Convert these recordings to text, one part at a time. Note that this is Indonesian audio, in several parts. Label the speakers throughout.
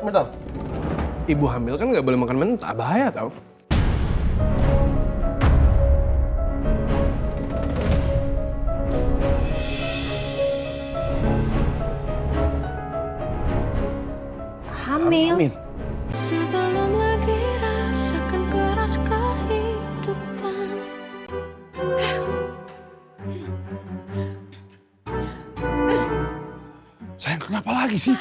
Speaker 1: Bentar. Ibu hamil kan nggak boleh makan mentah, bahaya tau.
Speaker 2: Hamil.
Speaker 3: Sebelum lagi rasakan keras kehidupan.
Speaker 4: Sayang, kenapa lagi sih?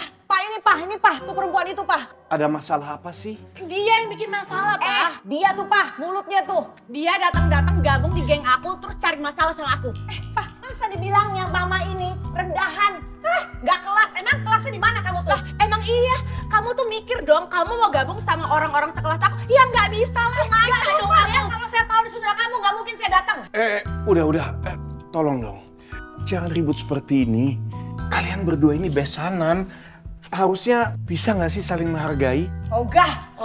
Speaker 2: Ini Pak, tuh perempuan itu Pak.
Speaker 4: Ada masalah apa sih?
Speaker 5: Dia yang bikin masalah, Pak.
Speaker 2: Dia tuh Pak, mulutnya tuh.
Speaker 5: Dia datang-datang gabung di geng aku terus cari masalah sama aku.
Speaker 2: Pak, masa dibilangnya mama ini rendahan? Gak kelas, emang kelasnya di mana kamu tuh?
Speaker 5: Lah, emang iya? Kamu tuh mikir dong, kamu mau gabung sama orang-orang sekelas aku? Ya nggak bisa lah, ngaca dong
Speaker 2: Pak,
Speaker 5: kamu.
Speaker 2: ya, kalau saya tahu di saudara kamu nggak mungkin saya datang.
Speaker 4: Udah. Tolong dong. Jangan ribut seperti ini. Kalian berdua ini besanan. Harusnya bisa nggak sih saling menghargai?
Speaker 5: Ogah.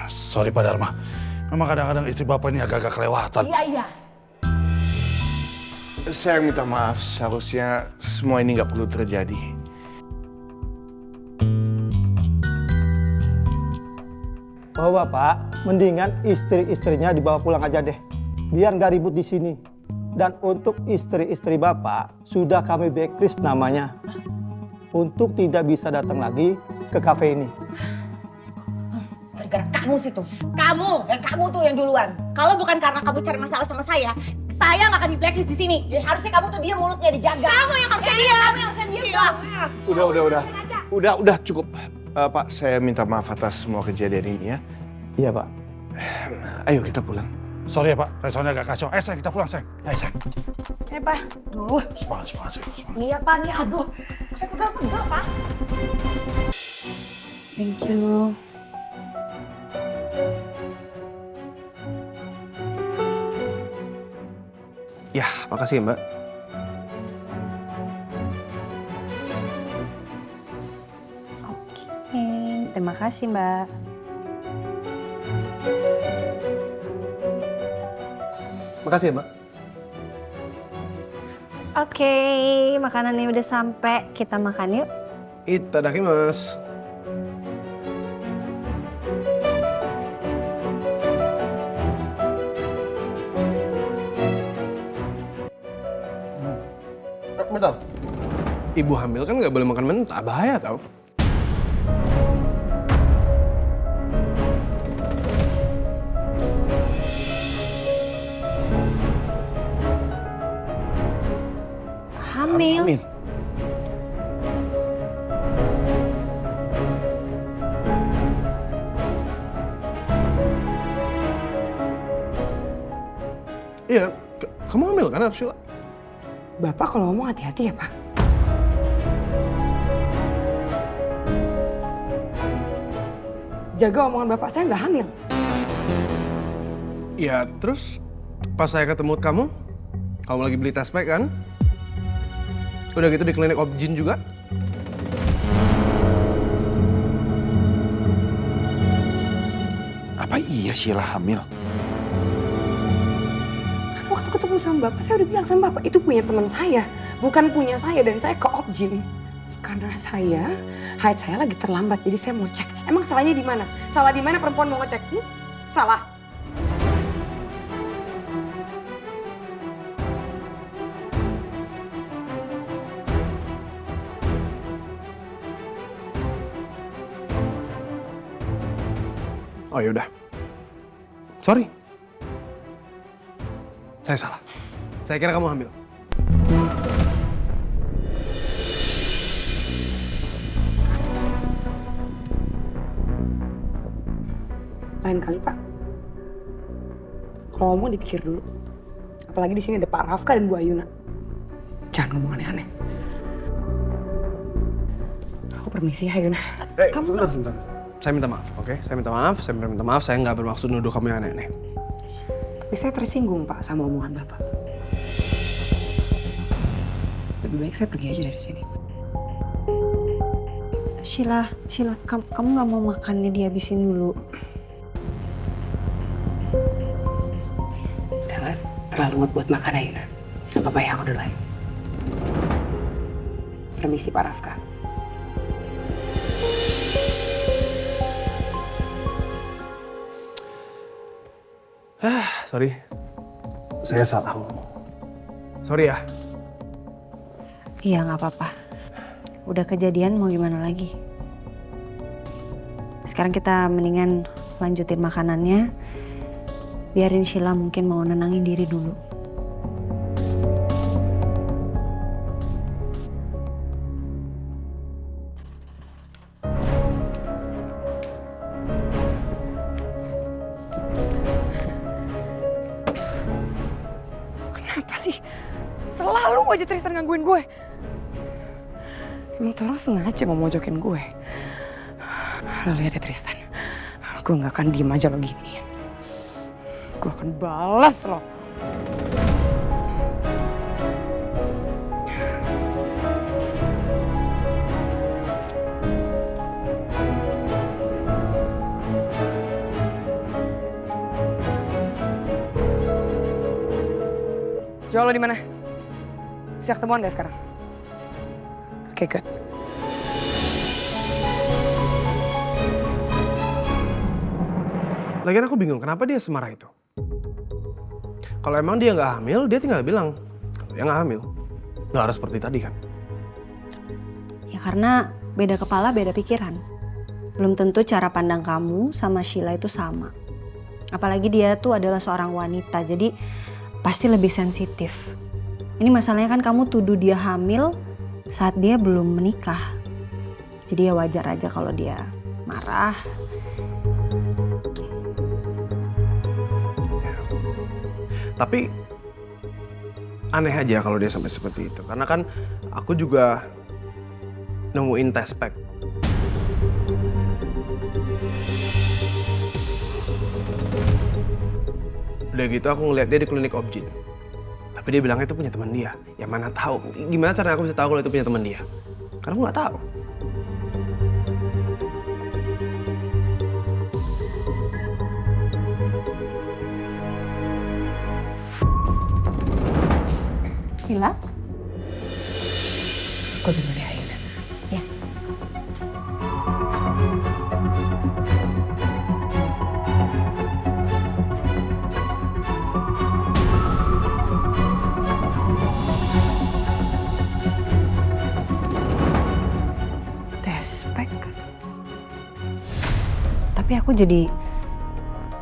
Speaker 6: Sorry Pak Dharma, memang kadang-kadang istri Bapak ini agak-agak kelewatan.
Speaker 2: Iya.
Speaker 4: Saya minta maaf, seharusnya semua ini nggak perlu terjadi.
Speaker 7: Bapak, mendingan istri-istrinya dibawa pulang aja deh. Biar nggak ribut di sini. Dan untuk istri-istri Bapak, sudah kami blacklist namanya. Untuk tidak bisa datang lagi ke kafe ini.
Speaker 2: Gara-gara kamu sih tuh.
Speaker 5: Kamu
Speaker 2: tuh yang duluan.
Speaker 5: kalau bukan karena kamu cari masalah sama saya nggak akan di blacklist di sini.
Speaker 2: Harusnya kamu tuh dia mulutnya dijaga.
Speaker 5: Kamu yang harusnya diam.
Speaker 2: Kamu yang harusnya diam dong.
Speaker 4: Udah cukup. Pak, saya minta maaf atas semua kejadian ini ya.
Speaker 7: Iya, Pak.
Speaker 4: Ayo kita pulang.
Speaker 6: Sorry ya Pak, responnya agak kacau. Sayang, kita pulang sayang. Ayo sayang.
Speaker 2: Pak.
Speaker 6: Semangat.
Speaker 2: Iya Pak, nih aduh. Saya pegal-pegal Pak.
Speaker 3: Thank you.
Speaker 1: Ya, makasih ya Mbak.
Speaker 3: Oke, terima kasih Mbak.
Speaker 1: Makasih ya Mbak.
Speaker 3: Oke, makanannya udah sampai. Kita makan yuk.
Speaker 1: Itadakimasu. Bentar. Ibu hamil kan nggak boleh makan mentah, bahaya tau.
Speaker 3: Hamil.
Speaker 1: Iya, kamu hamil kan Arsyila?
Speaker 8: Bapak kalau ngomong hati-hati ya, Pak. Jaga omongan Bapak, saya nggak hamil.
Speaker 1: Iya, terus pas saya ketemu kamu lagi beli tes pack kan? Udah gitu di klinik Objin juga?
Speaker 4: Apa iya Sheila hamil?
Speaker 8: Kan waktu ketemu sama Bapak, saya udah bilang sama Bapak, itu punya teman saya. Bukan punya saya, dan saya ke Objin. Karena haid saya lagi terlambat, jadi saya mau cek. Emang salahnya di mana? Salah di mana perempuan mau ngecek? Salah.
Speaker 1: Oh yaudah. Sorry. Saya salah. Saya kira kamu hamil.
Speaker 8: Lain kali, Pak. Kalau ngomong dipikir dulu. Apalagi di sini ada Pak Rafka dan Bu Ayuna. Jangan ngomong aneh-aneh. Aku permisi ya, Ayuna.
Speaker 1: Sebentar. Saya minta maaf, oke? Saya minta maaf. Saya nggak bermaksud nuduh kamu yang aneh-aneh.
Speaker 8: Tapi saya tersinggung, Pak, sama omongan Bapak. Lebih baik saya pergi aja dari sini.
Speaker 3: Sheila, kamu nggak mau makannya dihabisin dulu.
Speaker 8: Udah terlalu ngut buat makan, Ayuna. Gak apa-apa ya, aku duluan. Permisi, Pak Rafka.
Speaker 1: Sorry. Saya salah ngomong. Sorry ya.
Speaker 3: Iya nggak apa-apa. Udah kejadian mau gimana lagi. Sekarang kita mendingan lanjutin makanannya. Biarin Sheila mungkin mau nenangin diri dulu.
Speaker 8: Kenapa sih? Selalu aja Tristan gangguin gue. Emang tuh orang sengaja mau mojokin gue. Lo lihat ya Tristan. Gue gak akan diem aja lo giniin. Gue akan balas lo. Jo, lo di mana? Bisa ketemuan gak sekarang? Oke, good.
Speaker 1: Lagian aku bingung kenapa dia semarah itu. Kalau emang dia nggak hamil, dia tinggal bilang kalau dia nggak hamil. Nggak harus seperti tadi kan?
Speaker 3: Ya karena beda kepala beda pikiran. Belum tentu cara pandang kamu sama Sheila itu sama. Apalagi dia tuh adalah seorang wanita, jadi pasti lebih sensitif. Ini masalahnya kan kamu tuduh dia hamil saat dia belum menikah. Jadi ya wajar aja kalau dia marah.
Speaker 1: Tapi aneh aja kalau dia sampai seperti itu. Karena kan aku juga nemuin test pack. Udah gitu aku ngeliat dia di klinik Objin. Tapi dia bilangnya itu punya teman dia. Ya mana tahu. Gimana caranya aku bisa tahu kalau itu punya teman dia? Karena aku nggak tahu.
Speaker 3: Sheila?
Speaker 8: Gue dulu deh Aina.
Speaker 3: Ya. Test pack. Tapi aku jadi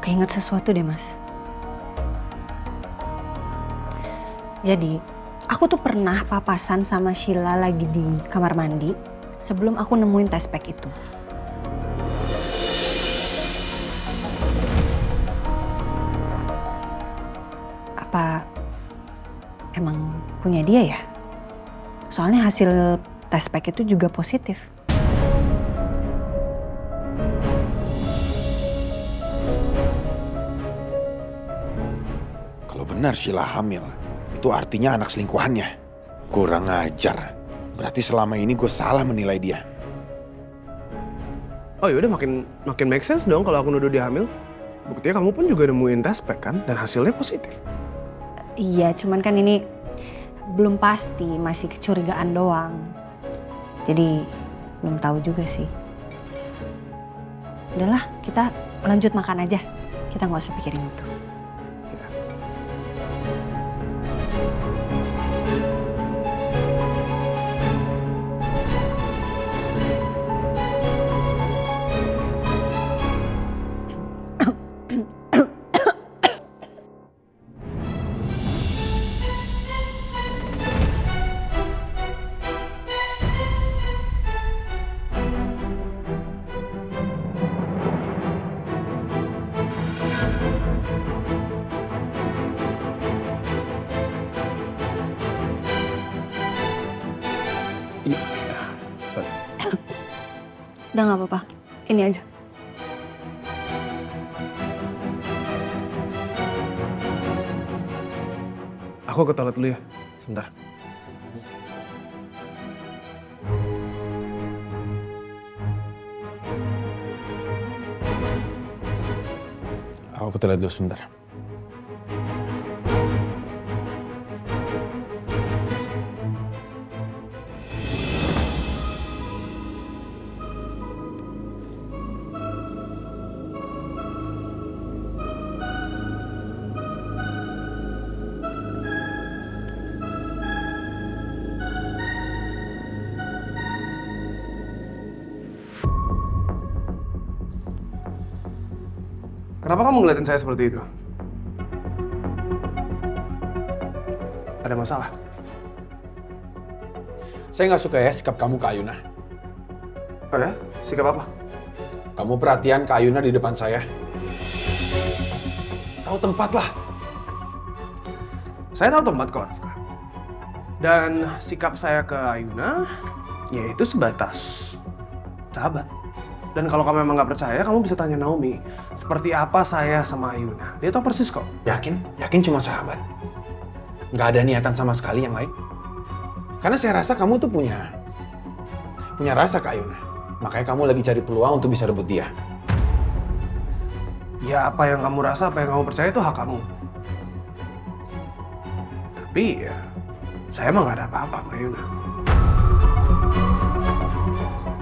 Speaker 3: keinget sesuatu deh, Mas. Jadi, aku tuh pernah papasan sama Sheila lagi di kamar mandi sebelum aku nemuin test pack itu. Apa emang punya dia ya? Soalnya hasil test pack itu juga positif.
Speaker 4: Kalau benar Sheila hamil, itu artinya anak selingkuhannya. Kurang ajar. Berarti selama ini gue salah menilai dia.
Speaker 1: Oh yaudah makin make sense dong kalau aku nuduh dia hamil. Buktinya kamu pun juga nemuin test pack kan dan hasilnya positif.
Speaker 3: Iya, cuman kan ini belum pasti, masih kecurigaan doang. Jadi belum tahu juga sih. Udahlah, kita lanjut makan aja. Kita nggak usah pikirin itu. Udah nggak apa-apa, ini aja.
Speaker 1: Aku ke toilet dulu ya, sebentar.
Speaker 4: Aku ke toilet dulu sebentar.
Speaker 1: Kenapa kamu ngeliatin saya seperti itu? Ada masalah?
Speaker 9: Saya nggak suka ya sikap kamu ke Ayuna.
Speaker 1: Oh ya? Sikap apa?
Speaker 9: Kamu perhatian ke Ayuna di depan saya. Tahu tempat lah.
Speaker 1: Saya tahu tempat kok, Rafka. Dan sikap saya ke Ayuna, yaitu sebatas sahabat. Dan kalau kamu memang nggak percaya, kamu bisa tanya Naomi. Seperti apa saya sama Ayuna. Dia tahu persis kok.
Speaker 9: Yakin? Yakin cuma sahabat? Nggak ada niatan sama sekali yang lain? Karena saya rasa kamu tuh punya rasa ke Ayuna. Makanya kamu lagi cari peluang untuk bisa rebut dia.
Speaker 1: Ya apa yang kamu rasa, apa yang kamu percaya itu hak kamu. Tapi ya, saya emang nggak ada apa-apa sama Ayuna.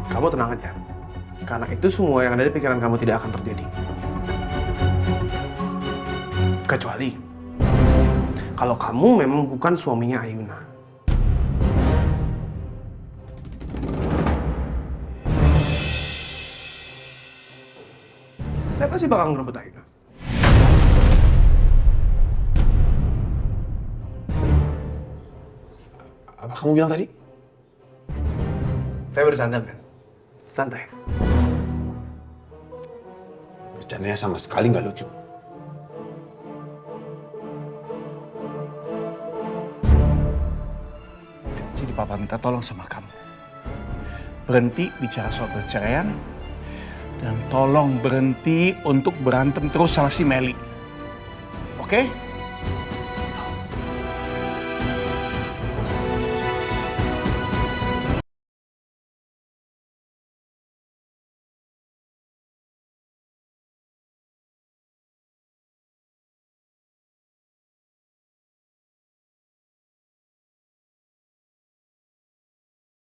Speaker 1: Kamu tenang aja. Karena itu semua yang ada di pikiran kamu tidak akan terjadi. Kecuali kalau kamu memang bukan suaminya Ayuna. Saya pasti bakal ngerebut Ayuna.
Speaker 9: Apa kamu bilang tadi?
Speaker 1: Saya bercanda, Ben. Santai.
Speaker 9: Bercandanya sama sekali nggak lucu.
Speaker 4: Jadi papa minta tolong sama kamu. Berhenti bicara soal perceraian. Dan tolong berhenti untuk berantem terus sama si Meli. Oke?